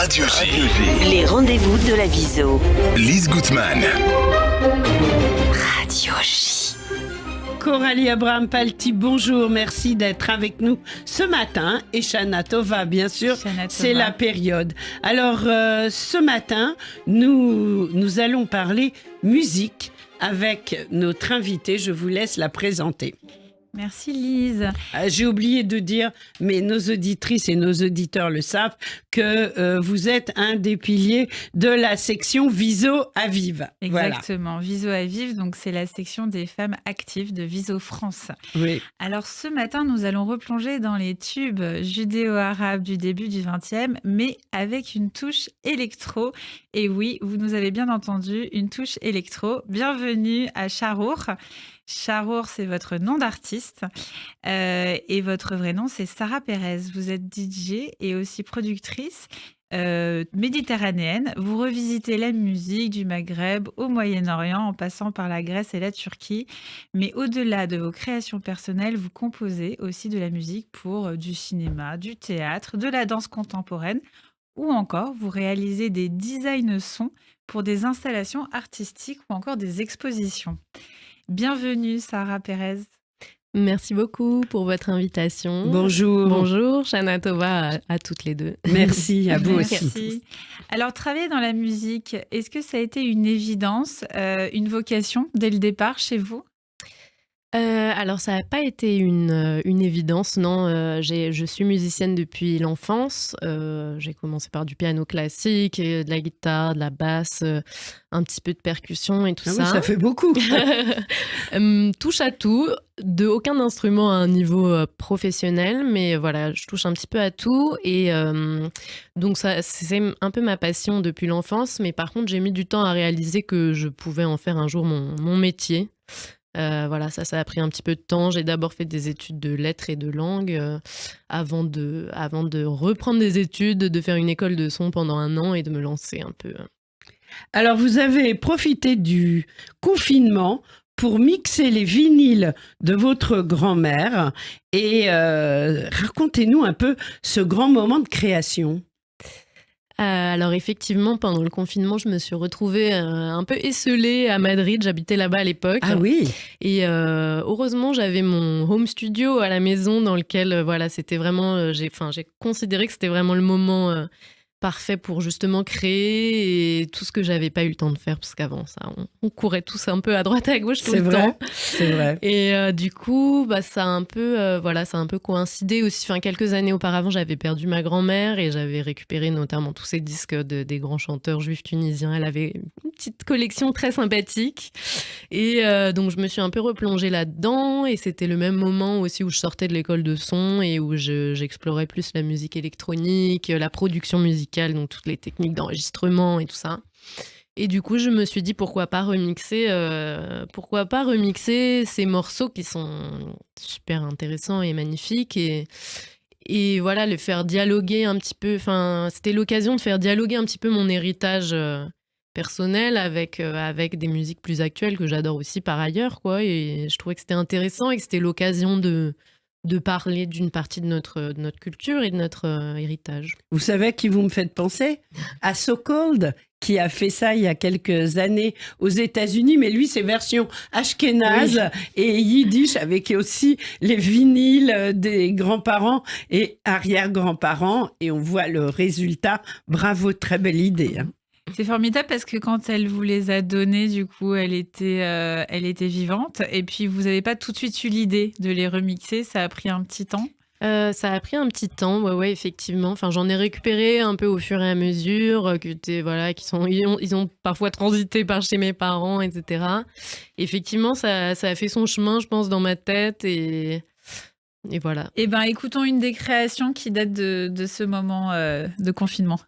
Radio J. Les rendez-vous de la Viso. Lise Gutmann. Radio J. Coralie Abraham-Palti, bonjour, merci d'être avec nous ce matin. Et Shana Tova, bien sûr, c'est la période. Alors, ce matin, nous allons parler musique avec notre invitée. Je vous laisse la présenter. Merci Lise. J'ai oublié de dire, mais nos auditrices et nos auditeurs le savent, que vous êtes un des piliers de la section Viso à Vive. Exactement, voilà. Viso à Vive, donc c'est la section des femmes actives de Viso France. Oui. Alors ce matin, nous allons replonger dans les tubes judéo-arabes du début du XXe, mais avec une touche électro. Et oui, vous nous avez bien entendu, une touche électro. Bienvenue à Charour. Charour, c'est votre nom d'artiste et votre vrai nom, c'est Sarah Pérez. Vous êtes DJ et aussi productrice méditerranéenne. Vous revisitez la musique du Maghreb au Moyen-Orient en passant par la Grèce et la Turquie. Mais au-delà de vos créations personnelles, vous composez aussi de la musique pour du cinéma, du théâtre, de la danse contemporaine ou encore vous réalisez des designs sons pour des installations artistiques ou encore des expositions. Bienvenue Sarah Pérez. Merci beaucoup pour votre invitation. Bonjour. Bonjour, Shana Tova à toutes les deux. Merci, à vous Merci. aussi. Alors, travailler dans la musique, est-ce que ça a été une évidence, une vocation dès le départ chez vous ? Alors, ça n'a pas été une évidence, non. Je suis musicienne depuis l'enfance. J'ai commencé par du piano classique, et de la guitare, de la basse, un petit peu de percussion et tout ça. Oui, ça fait beaucoup. Touche à tout, de aucun instrument à un niveau professionnel, mais voilà, je touche un petit peu à tout. Et donc, ça, c'est un peu ma passion depuis l'enfance. Mais par contre, j'ai mis du temps à réaliser que je pouvais en faire un jour mon métier. Voilà, ça a pris un petit peu de temps. J'ai d'abord fait des études de lettres et de langue avant de reprendre des études, de faire une école de son pendant 1 an et de me lancer un peu. Alors, vous avez profité du confinement pour mixer les vinyles de votre grand-mère et racontez-nous un peu ce grand moment de création. Alors effectivement, pendant le confinement, je me suis retrouvée un peu esseulée à Madrid. J'habitais là-bas à l'époque. Ah oui. Et heureusement, j'avais mon home studio à la maison dans lequel, voilà, c'était vraiment... j'ai considéré que c'était vraiment le moment parfait pour justement créer et tout ce que j'avais pas eu le temps de faire parce qu'avant ça, on courait tous un peu à droite à gauche tout le temps. C'est vrai. Et du coup, ça a un peu coïncidé aussi. Enfin, quelques années auparavant, j'avais perdu ma grand-mère et j'avais récupéré notamment tous ces disques des grands chanteurs juifs tunisiens. Elle avait une petite collection très sympathique et donc je me suis un peu replongée là-dedans et c'était le même moment aussi où je sortais de l'école de son et où j'explorais plus la musique électronique, la production musicale, donc toutes les techniques d'enregistrement et tout ça. Et du coup, je me suis dit pourquoi pas remixer ces morceaux qui sont super intéressants et magnifiques et voilà, le faire dialoguer un petit peu. Enfin, c'était l'occasion de faire dialoguer un petit peu mon héritage personnel avec des musiques plus actuelles que j'adore aussi par ailleurs, quoi. Et je trouvais que c'était intéressant et que c'était l'occasion de parler d'une partie de notre culture et de notre héritage. Vous savez à qui vous me faites penser ? À So Cold, qui a fait ça il y a quelques années aux États-Unis, mais lui, c'est version ashkénaze et yiddish, avec aussi les vinyles des grands-parents et arrière-grands-parents, et on voit le résultat. Bravo, très belle idée, hein. C'est formidable parce que quand elle vous les a donnés, du coup, elle était vivante. Et puis, vous n'avez pas tout de suite eu l'idée de les remixer. Ça a pris un petit temps. Ça a pris un petit temps, ouais, effectivement. Enfin, j'en ai récupéré un peu au fur et à mesure, ils ont parfois transité par chez mes parents, etc. Effectivement, ça a fait son chemin, je pense, dans ma tête et voilà. Eh bien, écoutons une des créations qui date de ce moment de confinement.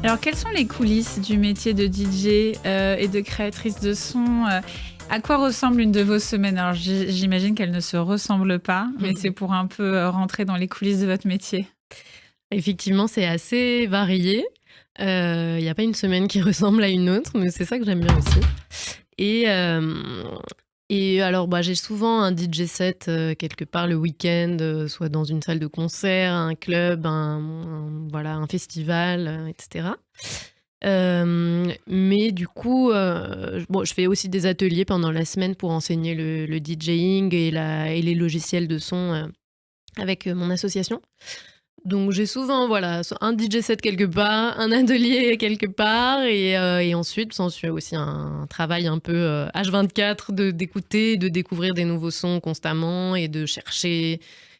Alors, quelles sont les coulisses du métier de DJ et de créatrice de son À quoi ressemble une de vos semaines? Alors, j'imagine qu'elle ne se ressemble pas, mais c'est pour un peu rentrer dans les coulisses de votre métier. Effectivement, c'est assez varié. Il n'y a pas une semaine qui ressemble à une autre, mais c'est ça que j'aime bien aussi. Et alors, j'ai souvent un DJ set quelque part le week-end, soit dans une salle de concert, un club, un festival, etc. Mais du coup, je fais aussi des ateliers pendant la semaine pour enseigner le DJing et les logiciels de son avec mon association. Donc j'ai souvent un DJ set quelque part, un atelier quelque part et ensuite s'ensuit aussi un travail un peu H24 d'écouter, de découvrir des nouveaux sons constamment et de chercher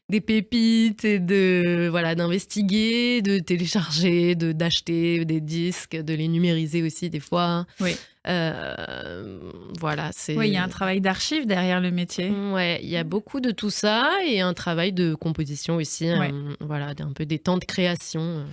des pépites et d'investiguer, de télécharger, d'acheter des disques, de les numériser aussi des fois. Oui. C'est... Oui, il y a un travail d'archive derrière le métier. Ouais, il y a beaucoup de tout ça et un travail de composition aussi, Ouais. un peu des temps de création.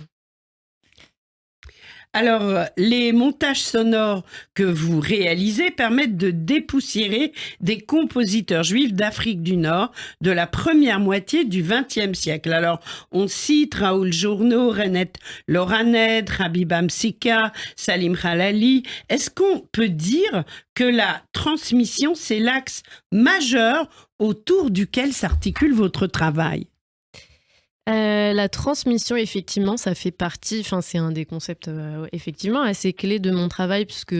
Alors, les montages sonores que vous réalisez permettent de dépoussiérer des compositeurs juifs d'Afrique du Nord de la première moitié du XXe siècle. Alors, on cite Raoul Journeau, Renette Loranet, Habiba Msika, Salim Khalali. Est-ce qu'on peut dire que la transmission, c'est l'axe majeur autour duquel s'articule votre travail ? La transmission, effectivement, ça fait partie, c'est un des concepts effectivement assez clés de mon travail, puisque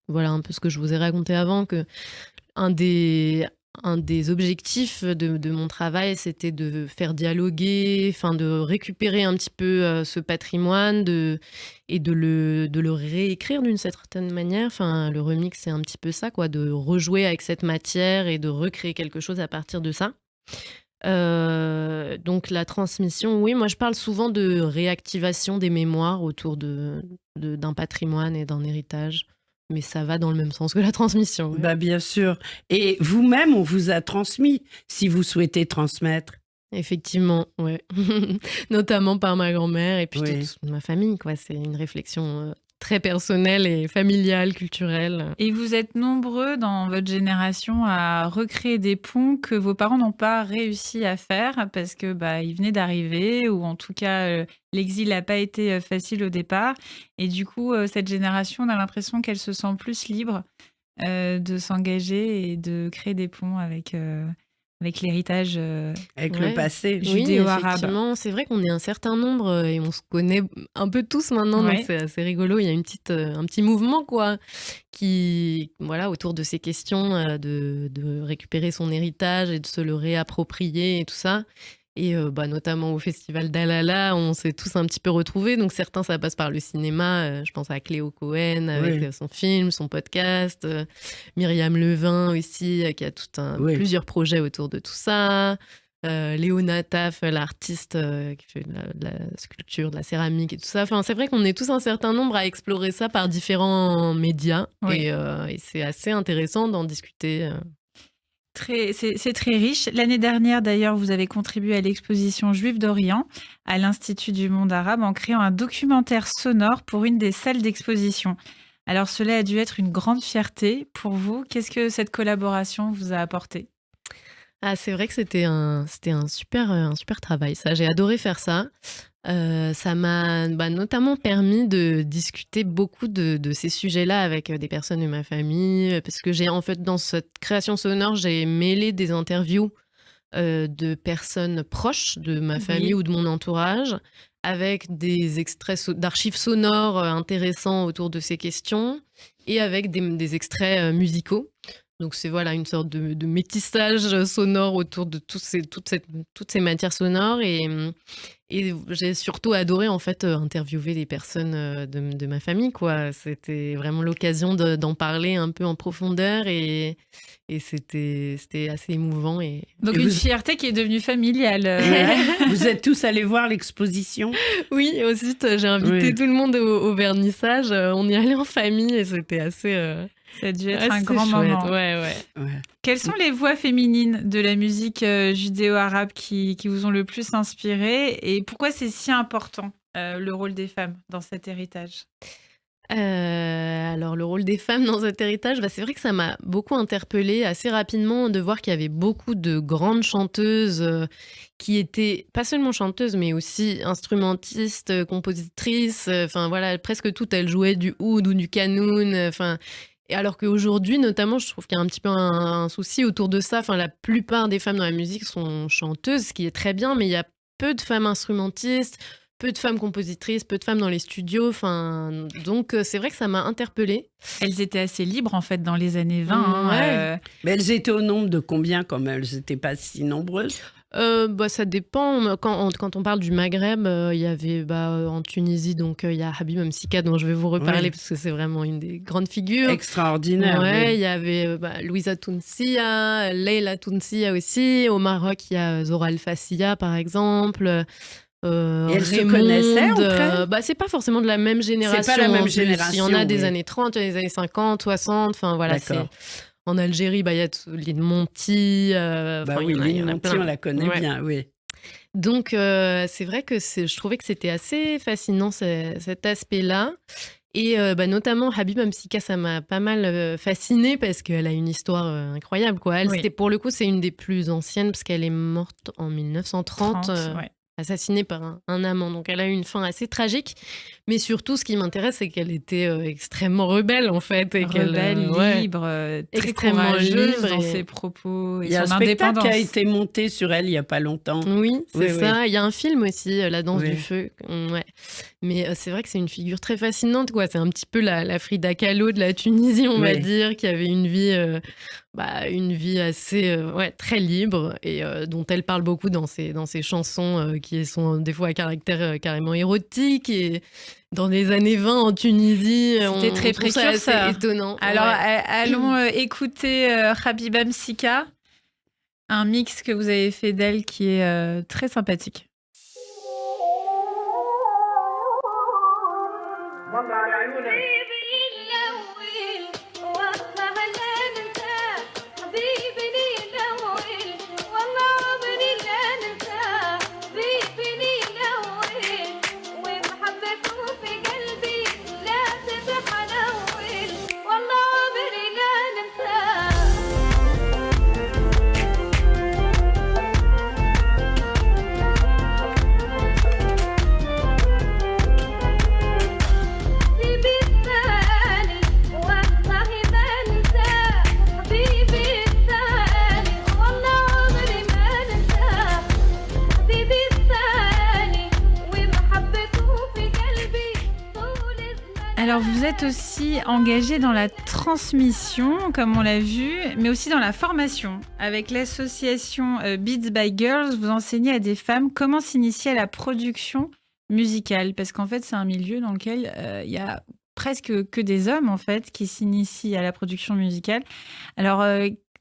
voilà un peu ce que je vous ai raconté avant, que un des objectifs de mon travail, c'était de faire dialoguer, de récupérer un petit peu ce patrimoine et de le réécrire d'une certaine manière. Le remix, c'est un petit peu ça, quoi, de rejouer avec cette matière et de recréer quelque chose à partir de ça. Donc la transmission, oui, moi je parle souvent de réactivation des mémoires autour d'un patrimoine et d'un héritage, mais ça va dans le même sens que la transmission. Ouais. Bien sûr. Et vous-même, on vous a transmis, si vous souhaitez transmettre. Effectivement, ouais. Notamment par ma grand-mère et puis Oui. toute ma famille, quoi. C'est une réflexion très personnelle et familiale, culturelle. Et vous êtes nombreux dans votre génération à recréer des ponts que vos parents n'ont pas réussi à faire parce que ils venaient d'arriver ou en tout cas l'exil n'a pas été facile au départ. Et du coup, cette génération, on a l'impression qu'elle se sent plus libre de s'engager et de créer des ponts avec l'héritage Avec Ouais. le passé. Oui, judéo-arabe. effectivement, c'est vrai qu'on est un certain nombre et on se connaît un peu tous maintenant, Ouais. donc c'est assez rigolo. Il y a un petit mouvement, quoi, qui, autour de ces questions de récupérer son héritage et de se le réapproprier et tout ça. Et notamment au festival d'Alala, on s'est tous un petit peu retrouvés. Donc certains, ça passe par le cinéma. Je pense à Cléo Cohen avec son film, son podcast. Myriam Levin aussi, qui a plusieurs projets autour de tout ça. Léona Taff, l'artiste qui fait de la sculpture, de la céramique et tout ça. C'est vrai qu'on est tous un certain nombre à explorer ça par différents médias. Oui. Et c'est assez intéressant d'en discuter. C'est très riche. L'année dernière, d'ailleurs, vous avez contribué à l'exposition Juifs d'Orient à l'Institut du monde arabe en créant un documentaire sonore pour une des salles d'exposition. Alors, cela a dû être une grande fierté pour vous. Qu'est-ce que cette collaboration vous a apporté ? Ah, c'est vrai que c'était un super travail, ça. J'ai adoré faire ça. Ça m'a notamment permis de discuter beaucoup de ces sujets-là avec des personnes de ma famille, parce que en fait, dans cette création sonore, j'ai mêlé des interviews de personnes proches de ma famille ou de mon entourage, avec des extraits d'archives sonores intéressants autour de ces questions, et avec des extraits musicaux. Donc c'est une sorte de métissage sonore autour de toutes ces matières sonores et j'ai surtout adoré en fait interviewer des personnes de ma famille, quoi. C'était vraiment l'occasion d'en parler un peu en profondeur et c'était assez émouvant. Donc une fierté qui est devenue familiale. Vous êtes tous allés voir l'exposition ? Oui, ensuite j'ai invité tout le monde au vernissage. On y allait en famille et c'était assez... Ça a dû être un grand chouette. moment. Ouais. Quelles sont les voix féminines de la musique judéo-arabe qui vous ont le plus inspiré et pourquoi c'est si important le rôle des femmes dans cet héritage? Alors le rôle des femmes dans cet héritage, c'est vrai que ça m'a beaucoup interpellée assez rapidement de voir qu'il y avait beaucoup de grandes chanteuses, qui étaient pas seulement chanteuses, mais aussi instrumentistes, compositrices, enfin voilà, presque toutes elles jouaient du oud ou du qanun, enfin et alors qu'aujourd'hui notamment, je trouve qu'il y a un petit peu un souci autour de ça. Enfin la plupart des femmes dans la musique sont chanteuses, ce qui est très bien, mais il y a peu de femmes instrumentistes, peu de femmes compositrices, peu de femmes dans les studios, enfin, donc c'est vrai que ça m'a interpellée. Elles étaient assez libres, en fait, dans les années 20. Hein, Ouais. Mais elles étaient au nombre de combien, comme elles n'étaient pas si nombreuses? Ça dépend. Quand on parle du Maghreb, il y avait en Tunisie, donc il y a Habiba Msika dont je vais vous reparler Ouais. parce que c'est vraiment une des grandes figures. Extraordinaire. Ouais, oui. il y avait Louisa Tounsia, Leila Tounsia aussi. Au Maroc, il y a Zora Al-Fassia, par exemple. Et elles se connaissaient entre elles? C'est pas forcément de la même génération. la même en plus. Il y en a génération, des oui. années 30, il y a des années 50, 60. Enfin voilà, D'accord. en Algérie, il y a Lynn Monty. Bah oui, il y Lynn en a Monty, plein. on la connaît Ouais. bien, oui. Donc, c'est vrai que je trouvais que c'était assez fascinant cet aspect-là. Et notamment Habiba Msika, ça m'a pas mal fascinée parce qu'elle a une histoire incroyable, quoi. Elle, Oui. pour le coup, c'est une des plus anciennes parce qu'elle est morte en 1930. 30, ouais. Assassinée par un amant. Donc elle a eu une fin assez tragique. Mais surtout, ce qui m'intéresse, c'est qu'elle était extrêmement rebelle, en fait. Et Rebelle, ouais, libre, très extrêmement libre libre dans et- ses propos et Il y a un son spectacle indépendance. qui a été monté sur elle il n'y a pas longtemps. Oui, c'est Oui, ça. Il y a un film aussi, La danse Oui. du feu. Ouais. Mais c'est vrai que c'est une figure très fascinante, quoi. C'est un petit peu la Frida Kahlo de la Tunisie, on va Oui. dire, qui avait une vie assez, très libre et dont elle parle beaucoup dans ses chansons qui sont des fois à caractère carrément érotique. Et dans les années 20 en Tunisie, C'était très on trouve ça assez précurseur. étonnant. Alors, Ouais. allons écouter Habiba Msika, un mix que vous avez fait d'elle qui est très sympathique. Alors, vous êtes aussi engagé dans la transmission, comme on l'a vu, mais aussi dans la formation. Avec l'association Beats by Girls, vous enseignez à des femmes comment s'initier à la production musicale. Parce qu'en fait, c'est un milieu dans lequel il y a presque que des hommes, en fait, qui s'initient à la production musicale. Alors,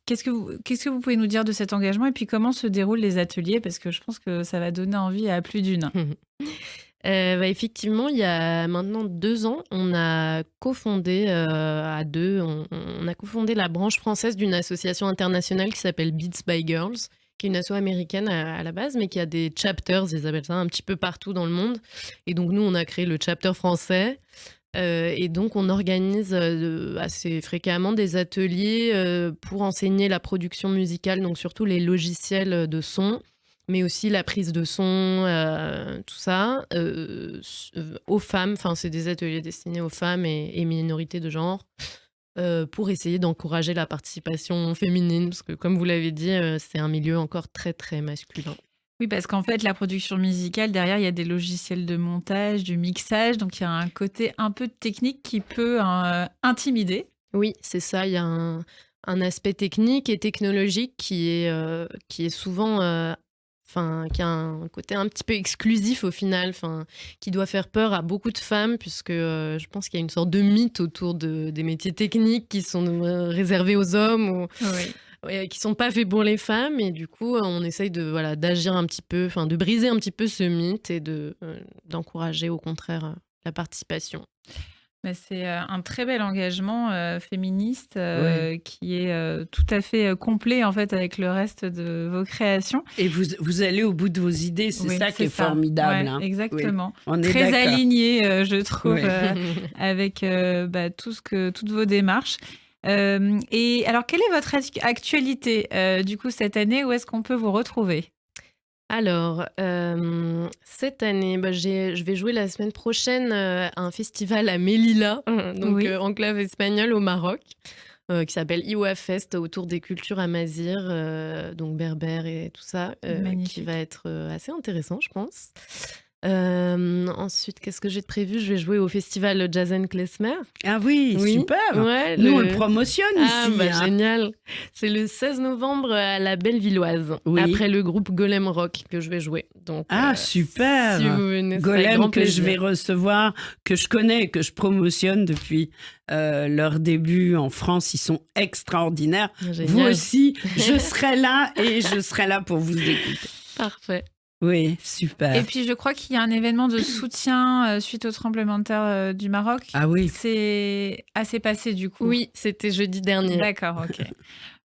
qu'est-ce que vous pouvez nous dire de cet engagement et puis comment se déroulent les ateliers? Parce que je pense que ça va donner envie à plus d'une. Effectivement, il y a maintenant 2 ans, on a cofondé à deux, on a cofondé la branche française d'une association internationale qui s'appelle Beats by Girls, qui est une asso américaine à la base, mais qui a des chapters, ils appellent ça, un petit peu partout dans le monde. Et donc nous, on a créé le chapter français. Et donc on organise assez fréquemment des ateliers pour enseigner la production musicale, donc surtout les logiciels de son, mais aussi la prise de son, tout ça, aux femmes. Enfin, c'est des ateliers destinés aux femmes et minorités de genre, pour essayer d'encourager la participation féminine, parce que comme vous l'avez dit, c'est un milieu encore très très masculin. Oui, parce qu'en fait, la production musicale, derrière, il y a des logiciels de montage, du mixage, donc il y a un côté un peu technique qui peut intimider. Oui, c'est ça. Il y a un aspect technique et technologique qui est souvent, qui a un côté un petit peu exclusif au final, qui doit faire peur à beaucoup de femmes, puisque je pense qu'il y a une sorte de mythe autour des métiers techniques qui sont réservés aux hommes ou qui sont pas faits pour les femmes. Et du coup, on essaye d'agir un petit peu, de briser un petit peu ce mythe et d'encourager au contraire la participation. Bah, c'est un très bel engagement féministe Ouais. qui est tout à fait complet en fait avec le reste de vos créations. Et vous allez au bout de vos idées, c'est Oui, ça qui c'est est ça. formidable. Ouais, Hein. Oui, exactement. on est Très d'accord. aligné, je trouve, Oui. avec toutes vos démarches. Et alors, quelle est votre actualité du coup cette année? Où est-ce qu'on peut vous retrouver? Alors, cette année, je vais jouer la semaine prochaine à un festival à Melilla, donc Oui, enclave espagnole au Maroc, qui s'appelle Iwa Fest autour des cultures amazirs, donc berbères et tout ça, qui va magnifique. être assez intéressant, je pense. Ensuite, qu'est-ce que j'ai de prévu? Je vais jouer au festival Jazz Klezmer. Ah oui, Oui, super. ouais, Nous, on le promotionne Ah, ici. bah Hein. génial. C'est le 16 novembre à la Bellevilloise, Oui. après le groupe Golem Rock que je vais jouer. Donc, Ah, si super. vous venez, ce sera avec Golem grand que je vais plaisir. recevoir, que je connais et que je promotionne depuis leur début en France. Ils sont extraordinaires. Vous Génial. aussi, je serai là et je serai là pour vous écouter. Parfait. Oui, Et super. puis, je crois qu'il y a un événement de soutien suite au tremblement de terre du Maroc. Ah oui. C'est assez passé du coup. Oui, c'était jeudi dernier. D'accord, ok.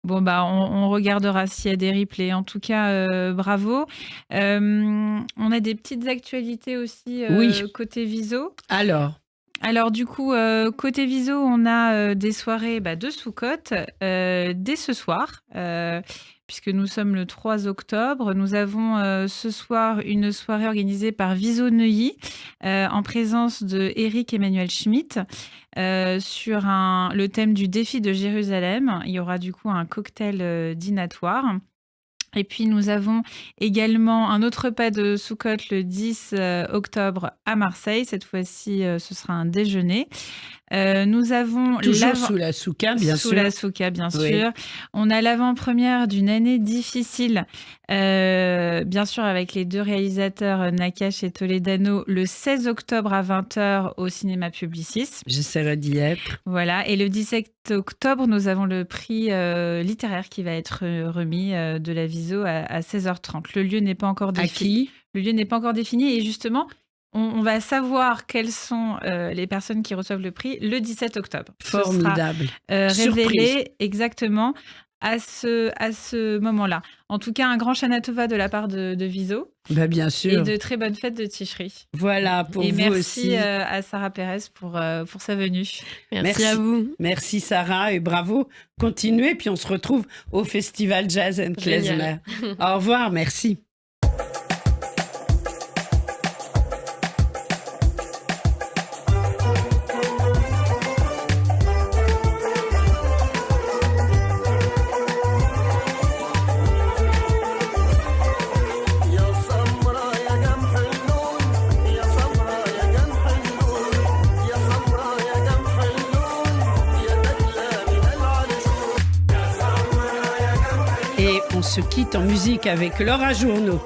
Bon, bah, on regardera s'il y a des replays. En tout cas, bravo. On a des petites actualités aussi Oui. côté Viso. Alors, Du coup, côté Viso, on a des soirées de Soukhot dès ce soir, puisque nous sommes le 3 octobre. Nous avons ce soir une soirée organisée par Viso Neuilly en présence de Eric Emmanuel Schmitt sur le thème du défi de Jérusalem. Il y aura du coup un cocktail dînatoire. Et puis, nous avons également un autre repas de Soukhot le 10 octobre à Marseille. Cette fois-ci, ce sera un déjeuner. Nous avons toujours sous la souka, bien sûr. Sous la souka, bien Oui. sûr. On a l'avant-première d'une année difficile, bien sûr avec les deux réalisateurs Nakash et Toledano, le 16 octobre à 20h au cinéma Publicis. J'essaierai d'y être. Voilà, et le 17 octobre, nous avons le prix littéraire qui va être remis de la Viso à 16h30. Le lieu n'est pas encore À défini. qui? Le lieu n'est pas encore défini et justement, on va savoir quelles sont les personnes qui reçoivent le prix le 17 octobre. Formidable. Ce sera Surprise. révélé exactement à ce moment-là. En tout cas, un grand Shana Tova de la part de Viso Bah, bien et sûr. de très bonnes fêtes de Tishri. Voilà, pour Et vous merci aussi. à Sarah Pérez pour sa venue. Merci à vous. Merci Sarah et bravo. Continuez, puis on se retrouve au Festival Jazz Klezmer. Au revoir, merci. يا سمرا يا جمح اللون يا سمرا يا جمح اللون يا سمرا يا جمح اللون يا دجلة من العرشون يا سمرا يا جمح Et on se quitte en musique avec Laura Journeau.